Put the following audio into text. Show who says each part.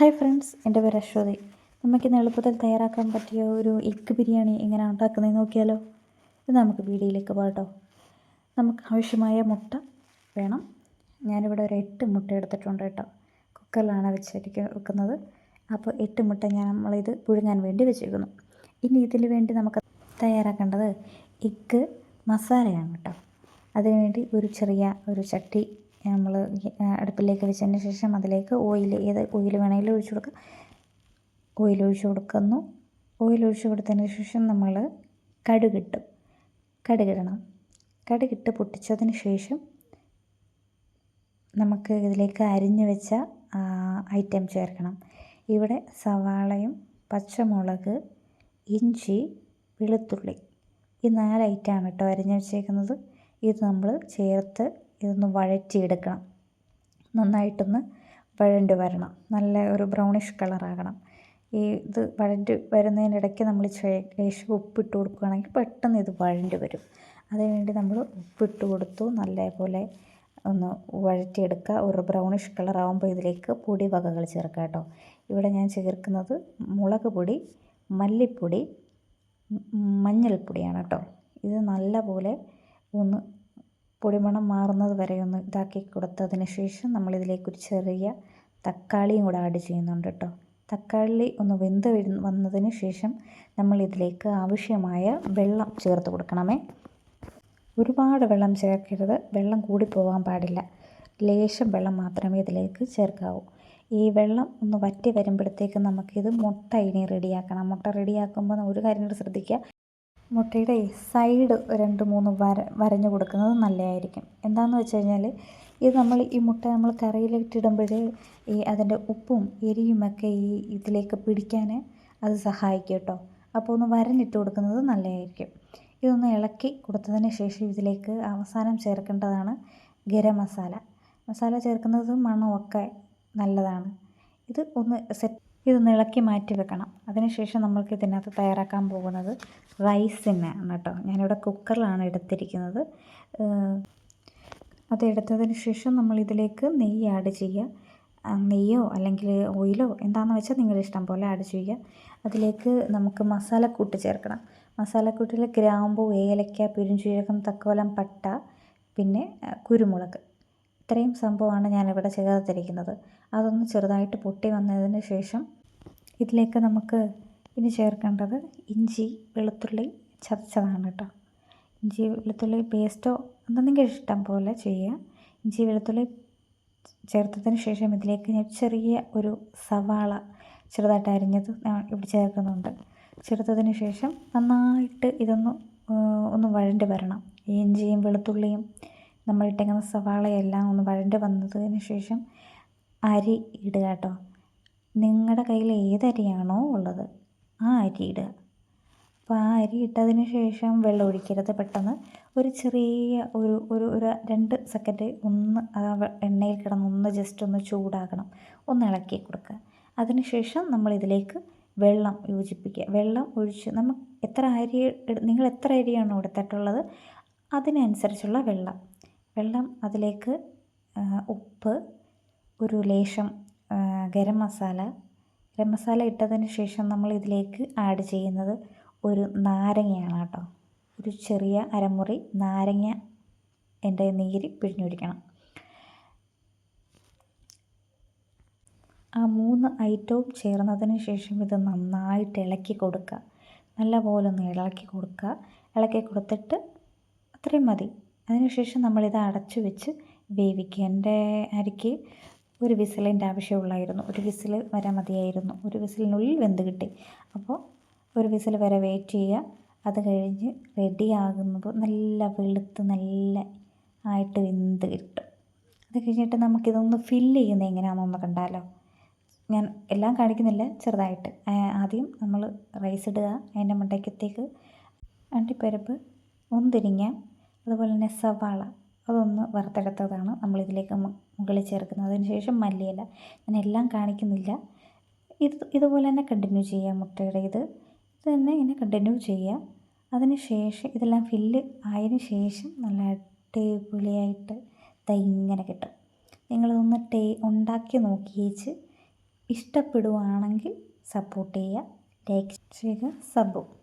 Speaker 1: Hi friends, എൻ്റെ പേര് അശ്വതി. നമുക്കിന്ന് എളുപ്പത്തിൽ തയ്യാറാക്കാൻ പറ്റിയ ഒരു എഗ്ഗ് ബിരിയാണി എങ്ങനെയാണ് ഉണ്ടാക്കുന്നത് നോക്കിയാലോ. ഇത് നമുക്ക് വീഡിയോയിലേക്ക് പോകട്ടോ. നമുക്ക് ആവശ്യമായ മുട്ട വേണം. ഞാനിവിടെ ഒരു 8 മുട്ട എടുത്തിട്ടുണ്ട് കേട്ടോ. കുക്കറിലാണ് വെക്കുന്നത്. അപ്പോൾ 8 മുട്ട നമ്മളിത് പുഴുങ്ങാൻ വേണ്ടി വെച്ചിരിക്കുന്നു. ഇനി ഇതിന് വേണ്ടി നമുക്ക് തയ്യാറാക്കേണ്ടത് എഗ്ഗ് മസാലയാണ് കേട്ടോ. അതിനുവേണ്ടി ഒരു ചട്ടി നമ്മൾ അടുപ്പിലേക്ക് വെച്ചതിന് ശേഷം അതിലേക്ക് ഏത് ഓയിൽ വേണമെങ്കിലും ഒഴിച്ചു കൊടുക്കുക. ഓയിൽ ഒഴിച്ചു കൊടുത്തതിന് ശേഷം നമ്മൾ കടുകിടണം. കടുകിട്ട് പൊട്ടിച്ചതിന് ശേഷം നമുക്ക് ഇതിലേക്ക് അരിഞ്ഞു വെച്ച ഐറ്റം ചേർക്കണം. ഇവിടെ സവാളയും പച്ചമുളക്, ഇഞ്ചി, വെളുത്തുള്ളി, ഈ 4 ഐറ്റമാണ് കേട്ടോ അരിഞ്ഞു വെച്ചേക്കുന്നത്. ഇത് നമ്മൾ ചേർത്ത് ഇതൊന്ന് വഴറ്റിയെടുക്കണം. നന്നായിട്ടൊന്ന് വഴണ്ട് വരണം. നല്ല ഒരു ബ്രൗണിഷ് കളറാകണം. ഇത് വഴണ്ട് വരുന്നതിനിടയ്ക്ക് നമ്മൾ ലേശം ഉപ്പിട്ട് കൊടുക്കുകയാണെങ്കിൽ പെട്ടെന്ന് ഇത് വഴണ്ട് വരും. അതിനുവേണ്ടി നമ്മൾ ഉപ്പിട്ട് കൊടുത്തു നല്ലപോലെ ഒന്ന് വഴറ്റിയെടുക്കുക. ഒരു ബ്രൗണിഷ് കളറാകുമ്പോൾ ഇതിലേക്ക് പൊടി വകകൾ ചേർക്കുക കേട്ടോ. ഇവിടെ ഞാൻ ചേർക്കുന്നത് മുളക് പൊടി, മല്ലിപ്പൊടി, മഞ്ഞൾപ്പൊടിയാണ് കേട്ടോ. ഇത് നല്ലപോലെ ഒന്ന് പൊടിമണം മാറുന്നത് വരെ ഒന്ന് ഇതാക്കി കൊടുത്തതിന് ശേഷം നമ്മളിതിലേക്ക് ഒരു ചെറിയ തക്കാളിയും കൂടെ ആഡ് ചെയ്യുന്നുണ്ട് കേട്ടോ. തക്കാളി ഒന്ന് വെന്ത് വന്നതിന് ശേഷം നമ്മളിതിലേക്ക് ആവശ്യമായ വെള്ളം ചേർത്ത് കൊടുക്കണമേ. ഒരുപാട് വെള്ളം ചേർക്കരുത്, വെള്ളം കൂടിപ്പോകാൻ പാടില്ല. ലേശം വെള്ളം മാത്രമേ ഇതിലേക്ക് ചേർക്കാവൂ. ഈ വെള്ളം ഒന്ന് വറ്റി വരുമ്പോഴത്തേക്കും നമുക്കിത് മുട്ട ഇനി റെഡിയാക്കണം. മുട്ട റെഡിയാക്കുമ്പോൾ ഒരു കാര്യം കൂടി ശ്രദ്ധിക്കുക, മുട്ടയുടെ സൈഡ് 2-3 വരഞ്ഞു കൊടുക്കുന്നത് നല്ലതായിരിക്കും. എന്താണെന്ന് വെച്ച് കഴിഞ്ഞാൽ ഈ മുട്ട നമ്മൾ കറിയിലിട്ടിടുമ്പോൾ അതിൻ്റെ ഉപ്പും എരിയുമൊക്കെ ഇതിലേക്ക് പിടിക്കാൻ അത് സഹായിക്കും കേട്ടോ. അപ്പോൾ ഒന്ന് വരഞ്ഞിട്ട് കൊടുക്കുന്നത് നല്ലതായിരിക്കും. ഇതൊന്ന് ഇളക്കി കൊടുത്തതിന് ശേഷം ഇതിലേക്ക് അവസാനം ചേർക്കേണ്ടതാണ് ഗരം മസാല ചേർക്കുന്നത് മണമൊക്കെ നല്ലതാണ്. ഇതൊന്ന് ഇളക്കി മാറ്റി വെക്കണം. അതിനുശേഷം നമ്മൾക്ക് ഇതിനകത്ത് തയ്യാറാക്കാൻ പോകുന്നത് റൈസിനാണ് കേട്ടോ. ഞാനിവിടെ കുക്കറിലാണ് എടുത്തിരിക്കുന്നത്. അതെടുത്തതിന് ശേഷം നമ്മളിതിലേക്ക് നെയ്യ് ആഡ് ചെയ്യുക. നെയ്യോ അല്ലെങ്കിൽ ഓയിലോ എന്താണെന്ന് വെച്ചാൽ നിങ്ങളുടെ ഇഷ്ടം പോലെ ആഡ് ചെയ്യുക. അതിലേക്ക് നമുക്ക് മസാലക്കൂട്ട് ചേർക്കണം. മസാലക്കൂട്ടിൽ ഗ്രാമ്പൂ, ഏലക്ക, പെരുംജീരകം, തക്കോലം, പട്ട, പിന്നെ കുരുമുളക്, ഇത്രയും സംഭവമാണ് ഞാനിവിടെ ചേർത്തിരിക്കുന്നത്. അതൊന്ന് ചെറുതായിട്ട് പൊട്ടി വന്നതിന് ശേഷം ഇതിലേക്ക് നമുക്ക് ഇനി ചേർക്കേണ്ടത് ഇഞ്ചി വെളുത്തുള്ളി ചതച്ചതാണ് കേട്ടോ. ഇഞ്ചി വെളുത്തുള്ളി പേസ്റ്റോ എന്തെങ്കിലും ഇഷ്ടം പോലെ ചെയ്യുക. ഇഞ്ചി വെളുത്തുള്ളി ചേർത്തതിന് ശേഷം ഇതിലേക്ക് ഞാൻ ചെറിയ ഒരു സവാള ചെറുതായിട്ട് അരിഞ്ഞത് ഇവിടെ ചേർക്കുന്നുണ്ട്. ചേർത്തതിന് ശേഷം നന്നായിട്ട് ഒന്ന് വഴണ്ട് വരണം. ഇഞ്ചിയും വെളുത്തുള്ളിയും നമ്മളിട്ടേക്കുന്ന സവാളയെല്ലാം ഒന്ന് വഴണ്ട് വന്നതിന് ശേഷം അരി ഇടുക കേട്ടോ. നിങ്ങളുടെ കയ്യിൽ ഏതരിയാണോ ഉള്ളത് ആ അരി ഇടുക. അപ്പോൾ ആ അരി ഇട്ടതിന് ശേഷം വെള്ളം ഒഴിക്കരുത്. പെട്ടെന്ന് ഒരു ചെറിയ ഒരു 2 സെക്കൻഡ് ഒന്ന് എണ്ണയിൽ കിടന്ന് ജസ്റ്റ് ഒന്ന് ചൂടാകണം. ഒന്ന് ഇളക്കി കൊടുക്കുക. അതിനുശേഷം നമ്മളിതിലേക്ക് വെള്ളം യോജിപ്പിക്കുക. വെള്ളം ഒഴിച്ച് നിങ്ങൾ എത്ര അരിയാണോ എടുത്തിട്ടുള്ളത് അതിനനുസരിച്ചുള്ള വെള്ളം അതിലേക്ക് ഉപ്പ്, ഒരു ലേശം ഗരം മസാല ഇട്ടതിന് ശേഷം നമ്മൾ ഇതിലേക്ക് ആഡ് ചെയ്യുന്നത് ഒരു നാരങ്ങയാണ് കേട്ടോ. ഒരു ചെറിയ അരമുറി നാരങ്ങ എൻ്റെ നീര് പിഴിഞ്ഞൊഴിക്കണം. ആ 3 ഐറ്റവും ചേർന്നതിന് ശേഷം ഇത് നന്നായിട്ട് ഇളക്കി കൊടുക്കുക. നല്ലപോലെ ഒന്ന് ഇളക്കി കൊടുത്തിട്ട് അത്രയും മതി. അതിനുശേഷം നമ്മളിത് അടച്ചു വെച്ച് വേവിക്കുക. എൻ്റെ അരിക്ക് ഒരു വിസിലിൻ്റെ ആവശ്യമുള്ളായിരുന്നു. ഒരു വിസിൽ വരെ മതിയായിരുന്നു. ഒരു വിസിലിനുള്ളിൽ വെന്ത് കിട്ടി. അപ്പോൾ ഒരു വിസിൽ വരെ വെയിറ്റ് ചെയ്യുക. അത് കഴിഞ്ഞ് റെഡിയാകുമ്പോൾ നല്ല വെളുത്ത് നല്ല ആയിട്ട് വെന്ത് കിട്ടും. അത് കഴിഞ്ഞിട്ട് നമുക്കിതൊന്ന് ഫില്ല് ചെയ്യുന്നത് എങ്ങനെയാണെന്നൊന്ന് കണ്ടാലോ. ഞാൻ എല്ലാം കാണിക്കുന്നില്ല, ചെറുതായിട്ട്. ആദ്യം നമ്മൾ റൈസ് ഇടുക. അതിൻ്റെ മണ്ടയ്ക്കത്തേക്ക് അണ്ടിപ്പരിപ്പ്, മുന്തിരിങ്ങ, അതുപോലെ തന്നെ സവാള അതൊന്ന് വറുത്തെടുത്തതാണ് നമ്മളിതിലേക്ക് മുകളിൽ ചേർക്കുന്നത്. അതിന് ശേഷം മല്ലിയില. ഞാൻ എല്ലാം കാണിക്കുന്നില്ല. ഇതുപോലെ തന്നെ കണ്ടിന്യൂ ചെയ്യുക. മുട്ടയുടെ ഇത് തന്നെ ഇങ്ങനെ കണ്ടിന്യൂ ചെയ്യുക. അതിന് ശേഷം ഇതെല്ലാം ഫില്ല് ആയതിന് ശേഷം നല്ല അടിപൊളിയായിട്ട് ഇങ്ങനെ കിട്ടും. നിങ്ങളിതൊന്ന് ഉണ്ടാക്കി നോക്കിയേച്ച് ഇഷ്ടപ്പെടുവാണെങ്കിൽ സപ്പോർട്ട് ചെയ്യുക, ലൈക്ക് ചെയ്യുക, സബും.